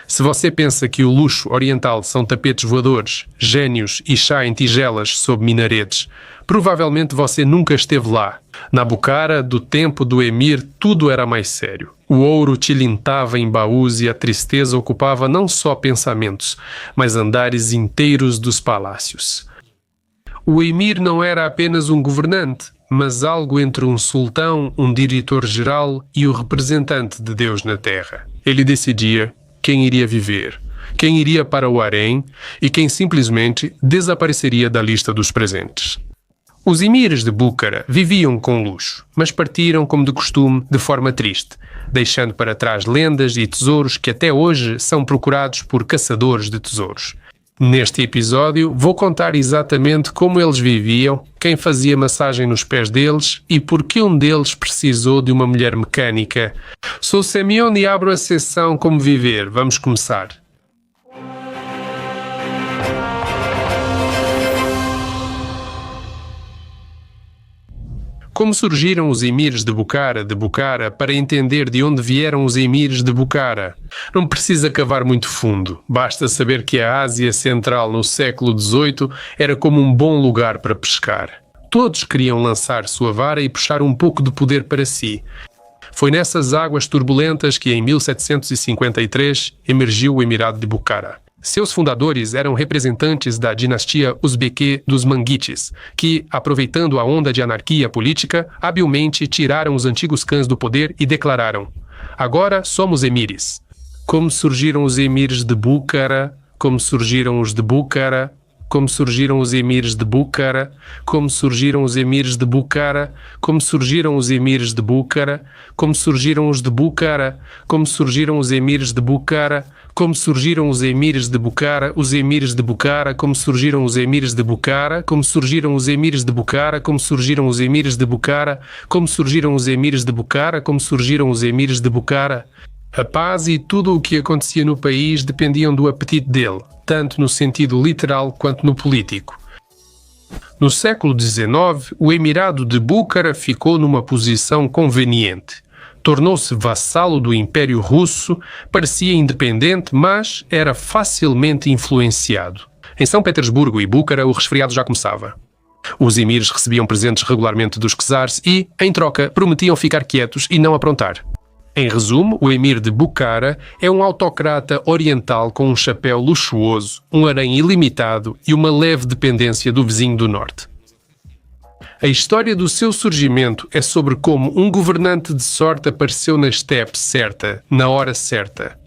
Se você pensa que o luxo oriental são tapetes voadores, génios e chá em tigelas sob minaretes, provavelmente você nunca esteve lá. Na Bucara, do tempo do emir, tudo era mais sério. O ouro tilintava em baús e a tristeza ocupava não só pensamentos, mas andares inteiros dos palácios. O emir não era apenas um governante, mas algo entre um sultão, um diretor-geral e o representante de Deus na terra. Ele decidia quem iria viver, quem iria para o harém e quem simplesmente desapareceria da lista dos presentes. Os emires de Bucara viviam com luxo, mas partiram, como de costume, de forma triste, deixando para trás lendas e tesouros que até hoje são procurados por caçadores de tesouros. Neste episódio, vou contar exatamente como eles viviam, quem fazia massagem nos pés deles e por que um deles precisou de uma mulher mecânica. Sou Semyon e abro a sessão Como Viver. Vamos começar. Como surgiram os emires de Bucara, para entender de onde vieram os emires de Bucara? Não precisa cavar muito fundo, basta saber que a Ásia Central no século XVIII era como um bom lugar para pescar. Todos queriam lançar sua vara e puxar um pouco de poder para si. Foi nessas águas turbulentas que em 1753 emergiu o Emirado de Bucara. Seus fundadores eram representantes da dinastia Uzbeque dos Manguites, que, aproveitando a onda de anarquia política, habilmente tiraram os antigos cães do poder e declararam: agora somos emires. Como surgiram os emires de Bucara? Como surgiram os de Bucara? Como surgiram os emires de Bucara? Como surgiram os emires de Bucara? Como surgiram os emires de Bucara? Como surgiram os de Bucara? Como surgiram os emires de Bucara? Como surgiram os emires de Bucara, os emires de Bucara, como surgiram os emires de Bucara, como surgiram os emires de Bucara, como surgiram os emires de Bucara, como surgiram os emires de Bucara, como surgiram os emires de Bucara. A paz e tudo o que acontecia no país dependiam do apetite dele, tanto no sentido literal quanto no político. No século XIX, o Emirado de Bucara ficou numa posição conveniente. Tornou-se vassalo do Império Russo, parecia independente, mas era facilmente influenciado. Em São Petersburgo e Bucara, o resfriado já começava. Os emires recebiam presentes regularmente dos czares e, em troca, prometiam ficar quietos e não aprontar. Em resumo, o emir de Bucara é um autocrata oriental com um chapéu luxuoso, um harém ilimitado e uma leve dependência do vizinho do norte. A história do seu surgimento é sobre como um governante de sorte apareceu na estepe certa, na hora certa.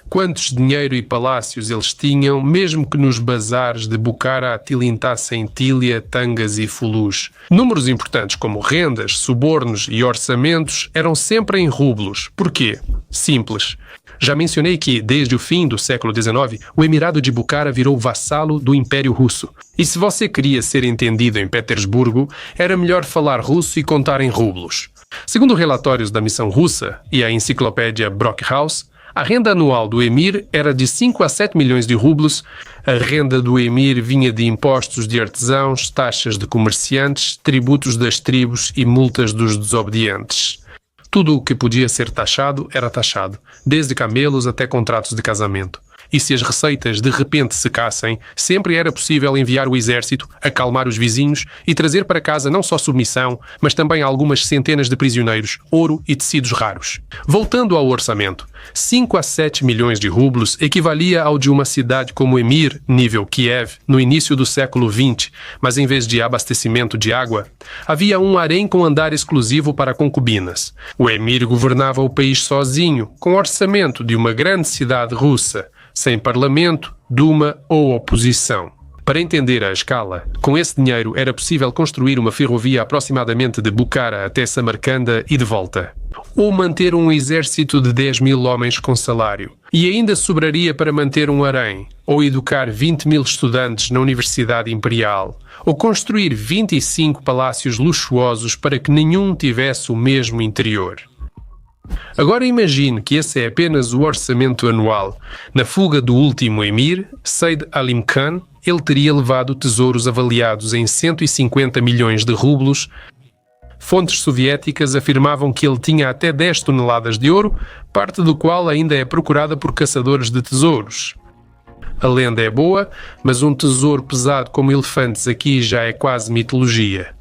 Quantos dinheiro e palácios eles tinham, mesmo que nos bazares de Bucara atilintassem tília, tangas e fulus. Números importantes como rendas, subornos e orçamentos eram sempre em rublos. Porquê? Simples. Já mencionei que, desde o fim do século XIX, o Emirado de Bucara virou vassalo do Império Russo. E se você queria ser entendido em Petersburgo, era melhor falar russo e contar em rublos. Segundo relatórios da missão russa e a enciclopédia Brockhaus, a renda anual do emir era de 5 a 7 milhões de rublos. A renda do emir vinha de impostos de artesãos, taxas de comerciantes, tributos das tribos e multas dos desobedientes. Tudo o que podia ser taxado era taxado, desde camelos até contratos de casamento. E se as receitas de repente secassem, sempre era possível enviar o exército, acalmar os vizinhos e trazer para casa não só submissão, mas também algumas centenas de prisioneiros, ouro e tecidos raros. Voltando ao orçamento, 5 a 7 milhões de rublos equivalia ao de uma cidade como Emir, nível Kiev, no início do século XX, mas em vez de abastecimento de água, havia um harém com andar exclusivo para concubinas. O Emir governava o país sozinho, com o orçamento de uma grande cidade russa, sem parlamento, duma ou oposição. Para entender a escala, com esse dinheiro era possível construir uma ferrovia aproximadamente de Bucara até Samarcanda e de volta. Ou manter um exército de 10 mil homens com salário. E ainda sobraria para manter um harém, ou educar 20 mil estudantes na Universidade Imperial, ou construir 25 palácios luxuosos para que nenhum tivesse o mesmo interior. Agora imagine que esse é apenas o orçamento anual. Na fuga do último emir, Said Alim Khan, ele teria levado tesouros avaliados em 150 milhões de rublos, Fontes soviéticas afirmavam que ele tinha até 10 toneladas de ouro, parte do qual ainda é procurada por caçadores de tesouros. A lenda é boa, mas um tesouro pesado como elefantes aqui já é quase mitologia.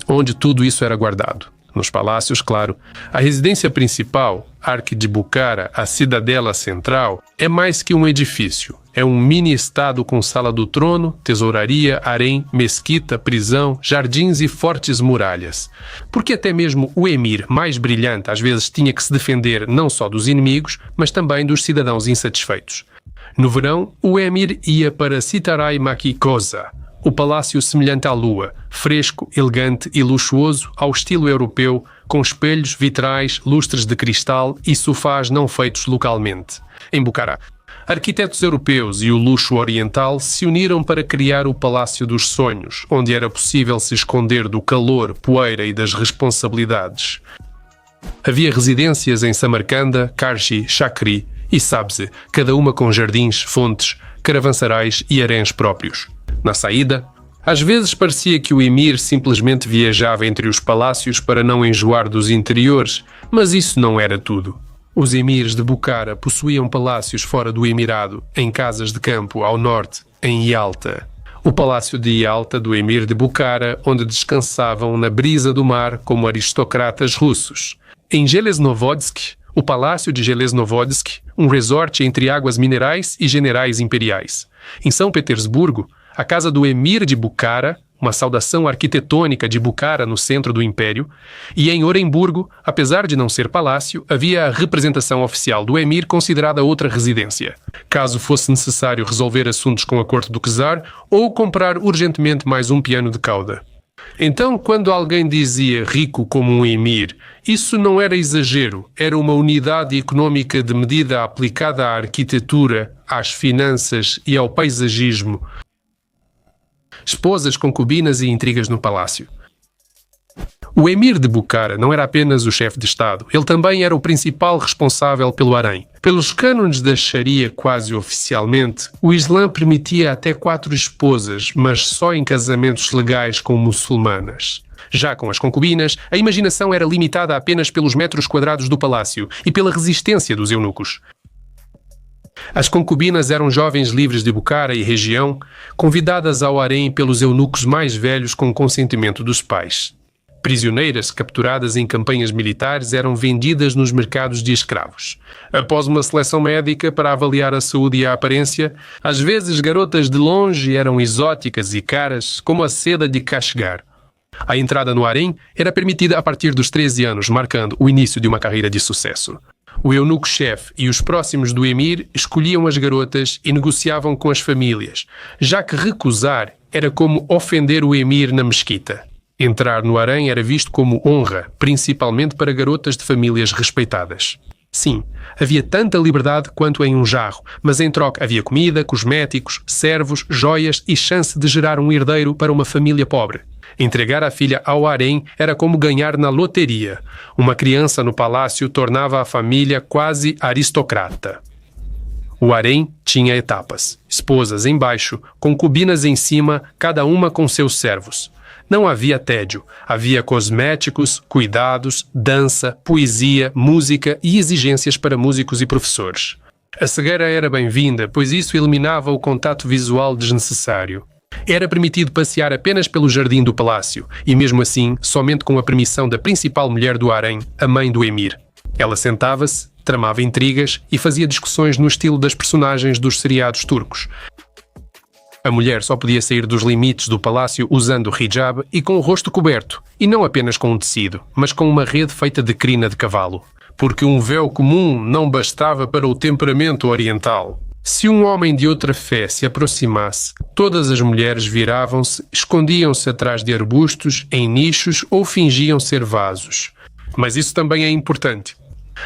Onde tudo isso era guardado? Nos palácios, claro. A residência principal, Arque de Bucara, a cidadela central, é mais que um edifício. É um mini-estado com sala do trono, tesouraria, harém, mesquita, prisão, jardins e fortes muralhas. Porque até mesmo o emir mais brilhante às vezes tinha que se defender não só dos inimigos, mas também dos cidadãos insatisfeitos. No verão, o emir ia para Sitarai Maki Koza, o palácio semelhante à lua, fresco, elegante e luxuoso ao estilo europeu, com espelhos, vitrais, lustres de cristal e sofás não feitos localmente. Em Bucará, arquitetos europeus e o luxo oriental se uniram para criar o Palácio dos Sonhos, onde era possível se esconder do calor, poeira e das responsabilidades. Havia residências em Samarcanda, Karshi, Chakri e Sabze, cada uma com jardins, fontes, caravanserais e haréns próprios. Na saída, às vezes parecia que o emir simplesmente viajava entre os palácios para não enjoar dos interiores, mas isso não era tudo. Os emires de Bucara possuíam palácios fora do emirado, em casas de campo ao norte, em Yalta. O palácio de Yalta do emir de Bucara, onde descansavam na brisa do mar como aristocratas russos. Em Железноводск, o palácio de Железноводск, um resort entre águas minerais e generais imperiais. Em São Petersburgo, a casa do emir de Bucara, uma saudação arquitetônica de Bucara no centro do império, e em Oremburgo, apesar de não ser palácio, havia a representação oficial do emir considerada outra residência, caso fosse necessário resolver assuntos com a corte do czar ou comprar urgentemente mais um piano de cauda. Então, quando alguém dizia rico como um emir, isso não era exagero, era uma unidade econômica de medida aplicada à arquitetura, às finanças e ao paisagismo. Esposas, concubinas e intrigas no palácio. O emir de Bucara não era apenas o chefe de Estado, ele também era o principal responsável pelo harém. Pelos cânones da Sharia quase oficialmente, o Islã permitia até 4 esposas, mas só em casamentos legais com muçulmanas. Já com as concubinas, a imaginação era limitada apenas pelos metros quadrados do palácio e pela resistência dos eunucos. As concubinas eram jovens livres de Bucara e região, convidadas ao harém pelos eunucos mais velhos com consentimento dos pais. Prisioneiras capturadas em campanhas militares eram vendidas nos mercados de escravos. Após uma seleção médica para avaliar a saúde e a aparência, às vezes garotas de longe eram exóticas e caras, como a seda de Kashgar. A entrada no harém era permitida a partir dos 13 anos, marcando o início de uma carreira de sucesso. O eunuco-chefe e os próximos do emir escolhiam as garotas e negociavam com as famílias, já que recusar era como ofender o emir na mesquita. Entrar no harém era visto como honra, principalmente para garotas de famílias respeitadas. Sim, havia tanta liberdade quanto em um jarro, mas em troca havia comida, cosméticos, servos, joias e chance de gerar um herdeiro para uma família pobre. Entregar a filha ao harém era como ganhar na loteria. Uma criança no palácio tornava a família quase aristocrata. O harém tinha etapas. Esposas embaixo, concubinas em cima, cada uma com seus servos. Não havia tédio. Havia cosméticos, cuidados, dança, poesia, música e exigências para músicos e professores. A cegueira era bem-vinda, pois isso eliminava o contato visual desnecessário. Era permitido passear apenas pelo jardim do palácio, e mesmo assim, somente com a permissão da principal mulher do harém, a mãe do emir. Ela sentava-se, tramava intrigas e fazia discussões no estilo das personagens dos seriados turcos. A mulher só podia sair dos limites do palácio usando hijab e com o rosto coberto, e não apenas com um tecido, mas com uma rede feita de crina de cavalo. Porque um véu comum não bastava para o temperamento oriental. Se um homem de outra fé se aproximasse, todas as mulheres viravam-se, escondiam-se atrás de arbustos, em nichos ou fingiam ser vasos. Mas isso também é importante.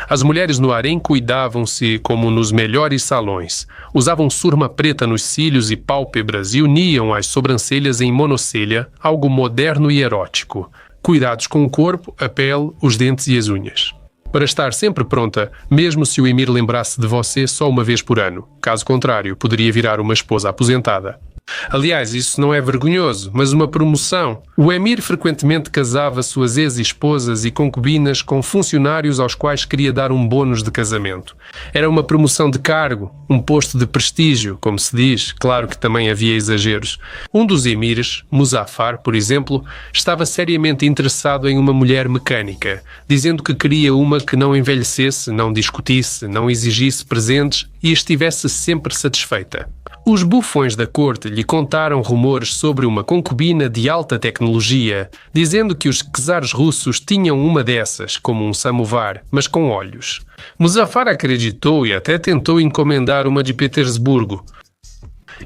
As mulheres no harém cuidavam-se como nos melhores salões. Usavam surma preta nos cílios e pálpebras e uniam as sobrancelhas em monocelha, algo moderno e erótico. Cuidados com o corpo, a pele, os dentes e as unhas. Para estar sempre pronta, mesmo se o emir lembrasse de você só uma vez por ano. Caso contrário, poderia virar uma esposa aposentada. Aliás, isso não é vergonhoso, mas uma promoção. O emir frequentemente casava suas ex-esposas e concubinas com funcionários aos quais queria dar um bônus de casamento. Era uma promoção de cargo, um posto de prestígio, como se diz. Claro que também havia exageros. Um dos emires, Muzaffar, por exemplo, estava seriamente interessado em uma mulher mecânica, dizendo que queria uma que não envelhecesse, não discutisse, não exigisse presentes e estivesse sempre satisfeita. Os bufões da corte lhe contaram rumores sobre uma concubina de alta tecnologia, dizendo que os czares russos tinham uma dessas, como um samovar, mas com olhos. Muzaffar acreditou e até tentou encomendar uma de Petersburgo.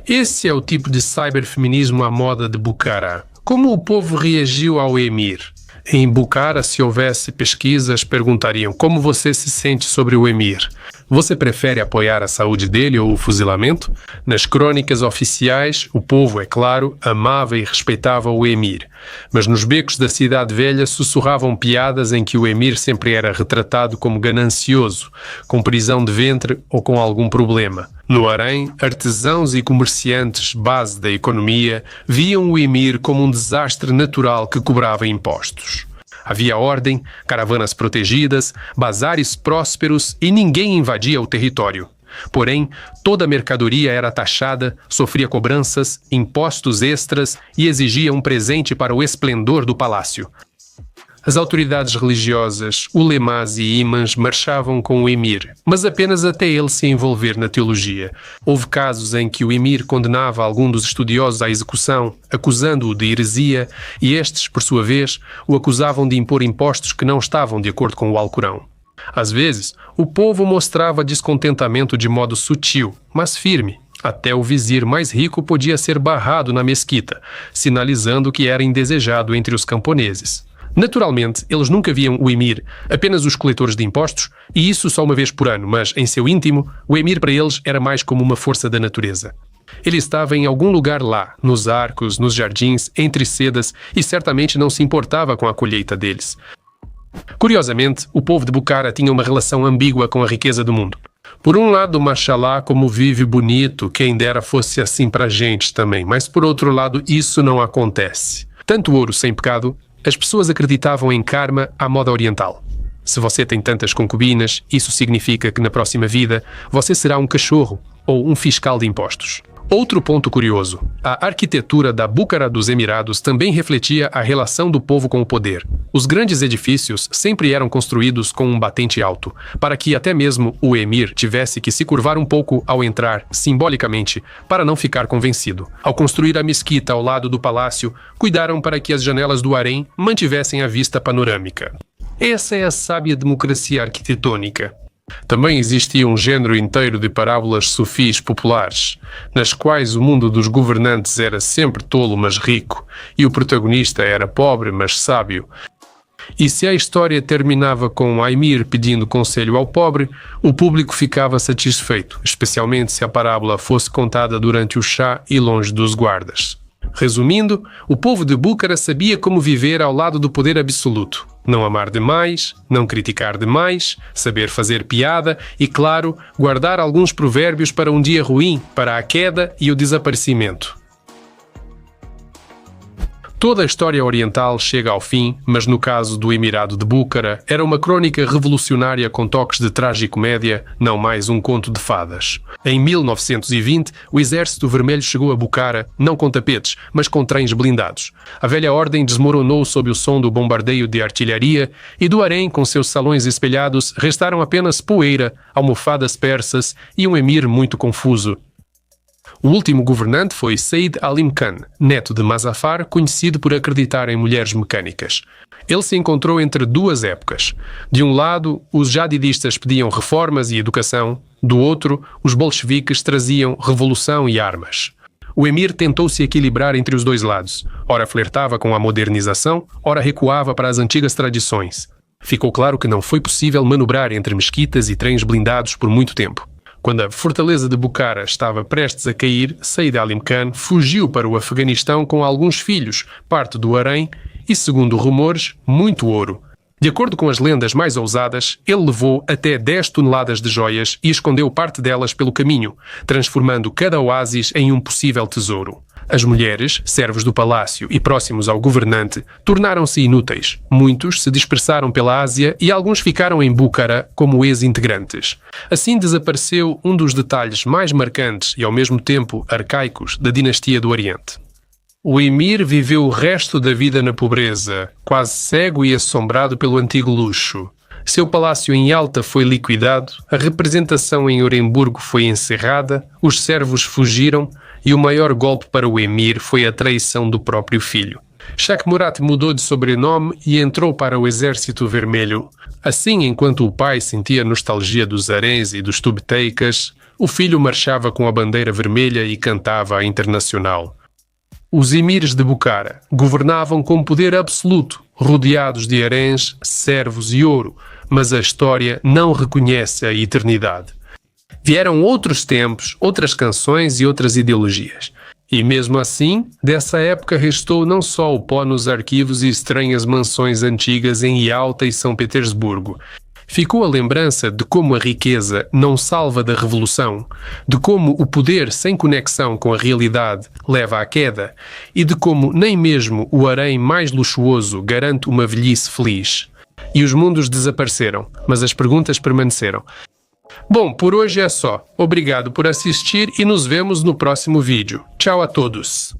Esse é o tipo de cyberfeminismo à moda de Bukhara. Como o povo reagiu ao emir? Em Bukhara, se houvesse pesquisas, perguntariam como você se sente sobre o emir. Você prefere apoiar a saúde dele ou o fuzilamento? Nas crônicas oficiais, o povo, é claro, amava e respeitava o emir. Mas nos becos da cidade velha sussurravam piadas em que o emir sempre era retratado como ganancioso, com prisão de ventre ou com algum problema. No harém, artesãos e comerciantes, base da economia, viam o emir como um desastre natural que cobrava impostos. Havia ordem, caravanas protegidas, bazares prósperos e ninguém invadia o território. Porém, toda a mercadoria era taxada, sofria cobranças, impostos extras e exigia um presente para o esplendor do palácio. As autoridades religiosas, ulemás e imãs marchavam com o emir, mas apenas até ele se envolver na teologia. Houve casos em que o emir condenava algum dos estudiosos à execução, acusando-o de heresia, e estes, por sua vez, o acusavam de impor impostos que não estavam de acordo com o Alcorão. Às vezes, o povo mostrava descontentamento de modo sutil, mas firme. Até o vizir mais rico podia ser barrado na mesquita, sinalizando que era indesejado entre os camponeses. Naturalmente, eles nunca viam o emir, apenas os coletores de impostos, e isso só uma vez por ano, mas, em seu íntimo, o emir para eles era mais como uma força da natureza. Ele estava em algum lugar lá, nos arcos, nos jardins, entre sedas, e certamente não se importava com a colheita deles. Curiosamente, o povo de Bukhara tinha uma relação ambígua com a riqueza do mundo. Por um lado, mashallah, como vive bonito, quem dera fosse assim para a gente também, mas por outro lado, isso não acontece. Tanto ouro sem pecado. As pessoas acreditavam em karma à moda oriental. Se você tem tantas concubinas, isso significa que na próxima vida você será um cachorro ou um fiscal de impostos. Outro ponto curioso, a arquitetura da Bukhara dos Emirados também refletia a relação do povo com o poder. Os grandes edifícios sempre eram construídos com um batente alto, para que até mesmo o emir tivesse que se curvar um pouco ao entrar, simbolicamente, para não ficar convencido. Ao construir a mesquita ao lado do palácio, cuidaram para que as janelas do harém mantivessem a vista panorâmica. Essa é a sábia democracia arquitetônica. Também existia um género inteiro de parábolas sufis populares, nas quais o mundo dos governantes era sempre tolo mas rico, e o protagonista era pobre mas sábio. E se a história terminava com Aimir pedindo conselho ao pobre, o público ficava satisfeito, especialmente se a parábola fosse contada durante o chá e longe dos guardas. Resumindo, o povo de Bukhara sabia como viver ao lado do poder absoluto. Não amar demais, não criticar demais, saber fazer piada e, claro, guardar alguns provérbios para um dia ruim, para a queda e o desaparecimento. Toda a história oriental chega ao fim, mas no caso do Emirado de Bukhara, era uma crônica revolucionária com toques de tragicomédia, não mais um conto de fadas. Em 1920, o Exército Vermelho chegou a Bukhara, não com tapetes, mas com trens blindados. A velha ordem desmoronou sob o som do bombardeio de artilharia e do harém, com seus salões espelhados, restaram apenas poeira, almofadas persas e um emir muito confuso. O último governante foi Said Alim Khan, neto de Muzaffar, conhecido por acreditar em mulheres mecânicas. Ele se encontrou entre duas épocas. De um lado, os jadidistas pediam reformas e educação. Do outro, os bolcheviques traziam revolução e armas. O emir tentou se equilibrar entre os dois lados. Ora flertava com a modernização, ora recuava para as antigas tradições. Ficou claro que não foi possível manobrar entre mesquitas e trens blindados por muito tempo. Quando a fortaleza de Bukhara estava prestes a cair, Said Alim Khan fugiu para o Afeganistão com alguns filhos, parte do harém e, segundo rumores, muito ouro. De acordo com as lendas mais ousadas, ele levou até 10 toneladas de joias e escondeu parte delas pelo caminho, transformando cada oásis em um possível tesouro. As mulheres, servos do palácio e próximos ao governante, tornaram-se inúteis. Muitos se dispersaram pela Ásia e alguns ficaram em Búcara como ex-integrantes. Assim desapareceu um dos detalhes mais marcantes e ao mesmo tempo arcaicos da dinastia do Oriente. O emir viveu o resto da vida na pobreza, quase cego e assombrado pelo antigo luxo. Seu palácio em Yalta foi liquidado, a representação em Oremburgo foi encerrada, os servos fugiram e o maior golpe para o emir foi a traição do próprio filho. Shah Murat mudou de sobrenome e entrou para o Exército Vermelho. Assim, enquanto o pai sentia nostalgia dos haréns e dos tubteikas, o filho marchava com a bandeira vermelha e cantava a Internacional. Os emires de Bucara governavam com poder absoluto, rodeados de haréns, servos e ouro, mas a história não reconhece a eternidade. Vieram outros tempos, outras canções e outras ideologias. E mesmo assim, dessa época restou não só o pó nos arquivos e estranhas mansões antigas em Yalta e São Petersburgo. Ficou a lembrança de como a riqueza não salva da revolução, de como o poder sem conexão com a realidade leva à queda e de como nem mesmo o harém mais luxuoso garante uma velhice feliz. E os mundos desapareceram, mas as perguntas permaneceram. Bom, por hoje é só. Obrigado por assistir e nos vemos no próximo vídeo. Tchau a todos!